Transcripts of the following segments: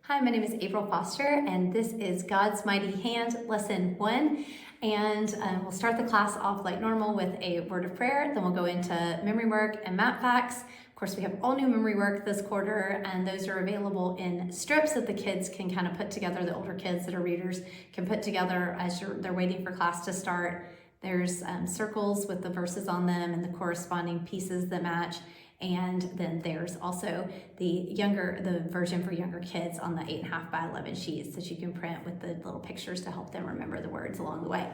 Hi, my name is April Foster, and this is God's Mighty Hand, Lesson 1. And we'll start the class off like normal with a word of prayer, then we'll go into memory work and map facts. Of course, we have all new memory work this quarter, and those are available in strips that the kids can kind of put together, the older kids that are readers can put together as they're waiting for class to start. There's circles with the verses on them and the corresponding pieces that match. And then there's also the version for younger kids on the 8.5 by 11 sheets that you can print with the little pictures to help them remember the words along the way.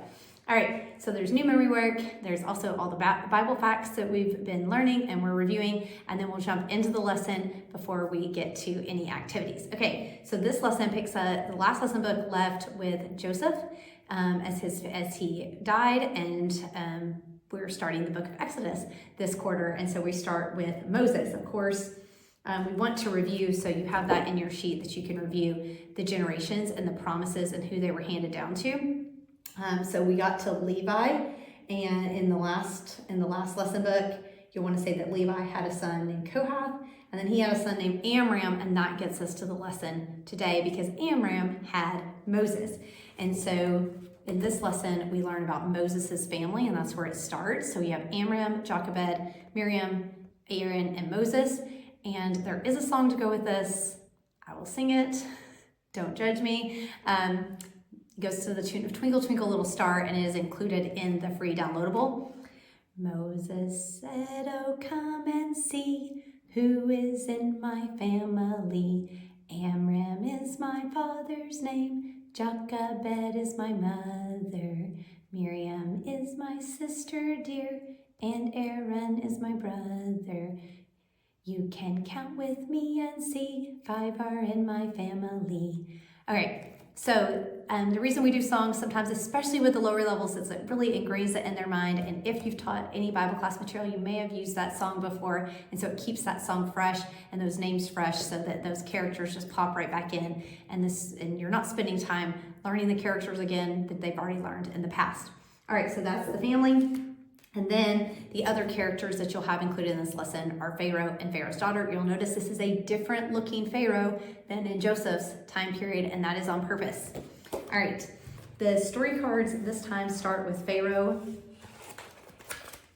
All right, so there's new memory work. There's also all the Bible facts that we've been learning and we're reviewing, and then we'll jump into the lesson before we get to any activities. Okay, so this lesson picks up, the last lesson book left with Joseph as he died, and we're starting the book of Exodus this quarter, and so we start with Moses. Of course, we want to review, so you have that in your sheet that you can review the generations and the promises and who they were handed down to. So we got to Levi, and in the last lesson book, you'll want to say that Levi had a son named Kohath, and then he had a son named Amram, and that gets us to the lesson today because Amram had Moses. And so in this lesson, we learn about Moses' family, and that's where it starts. So you have Amram, Jochebed, Miriam, Aaron, and Moses. And there is a song to go with this. I will sing it. Don't judge me. It goes to the tune of Twinkle, Twinkle, Little Star, and it is included in the free downloadable. Moses said, "Oh, come and see who is in my family. Amram is my father's name. Jochebed is my mother, Miriam is my sister dear, and Aaron is my brother. You can count with me and see, 5 are in my family." All right, so the reason we do songs sometimes, especially with the lower levels, is it really ingrains it in their mind. And if you've taught any Bible class material, you may have used that song before. And so it keeps that song fresh and those names fresh so that those characters just pop right back in. And you're not spending time learning the characters again that they've already learned in the past. All right, so that's the family. And then the other characters that you'll have included in this lesson are Pharaoh and Pharaoh's daughter. You'll notice this is a different looking Pharaoh than in Joseph's time period, and that is on purpose. All right, the story cards this time start with Pharaoh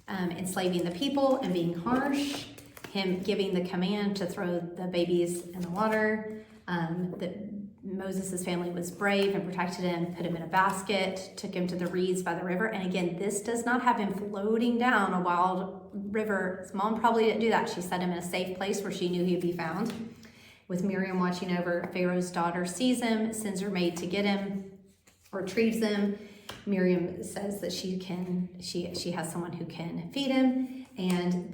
enslaving the people and being harsh, him giving the command to throw the babies in the water, that Moses' family was brave and protected him, put him in a basket, took him to the reeds by the river. And again, this does not have him floating down a wild river. His mom probably didn't do that. She set him in a safe place where she knew he'd be found. With Miriam watching over, Pharaoh's daughter sees him, sends her maid to get him, retrieves him. Miriam says that she has someone who can feed him, and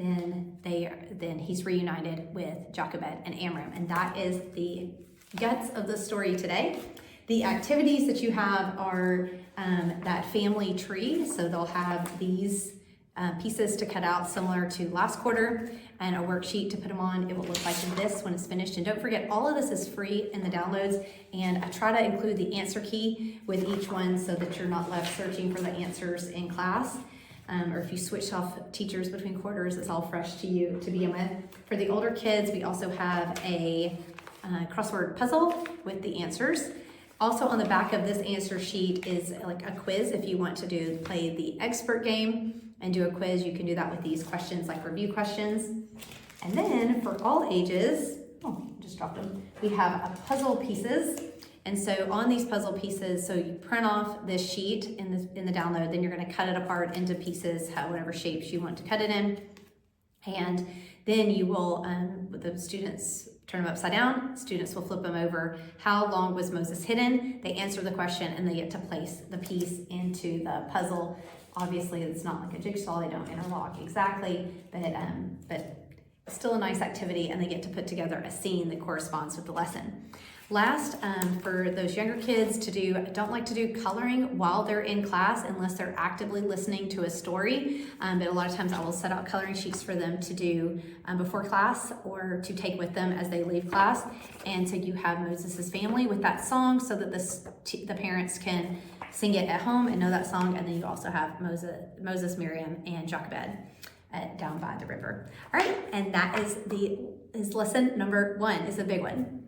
then he's reunited with Jochebed and Amram, and that is the guts of the story today. The activities that you have are that family tree, so they'll have these pieces to cut out similar to last quarter and a worksheet to put them on. It will look like this when it's finished. And don't forget, all of this is free in the downloads, and I try to include the answer key with each one so that you're not left searching for the answers in class. Or if you switch off teachers between quarters, it's all fresh to you to begin with. For the older kids, we also have a crossword puzzle with the answers. Also on the back of this answer sheet is like a quiz. If you want to play the expert game and do a quiz, you can do that with these questions, like review questions. And then for all ages, just dropped them, we have puzzle pieces. And so on these puzzle pieces, so you print off this sheet in the download, then you're going to cut it apart into pieces, whatever shapes you want to cut it in. And then you will, the students turn them upside down, students will flip them over. How long was Moses hidden? They answer the question and they get to place the piece into the puzzle. Obviously, it's not like a jigsaw, they don't interlock exactly, but still a nice activity, and they get to put together a scene that corresponds with the lesson. Last, for those younger kids don't like to do coloring while they're in class unless they're actively listening to a story. But a lot of times I will set out coloring sheets for them to do before class or to take with them as they leave class. And so you have Moses' family with that song so that the parents can sing it at home and know that song. And then you also have Moses, Miriam, and Jochebed down by the river. All right, and that is lesson number 1. Is a big one.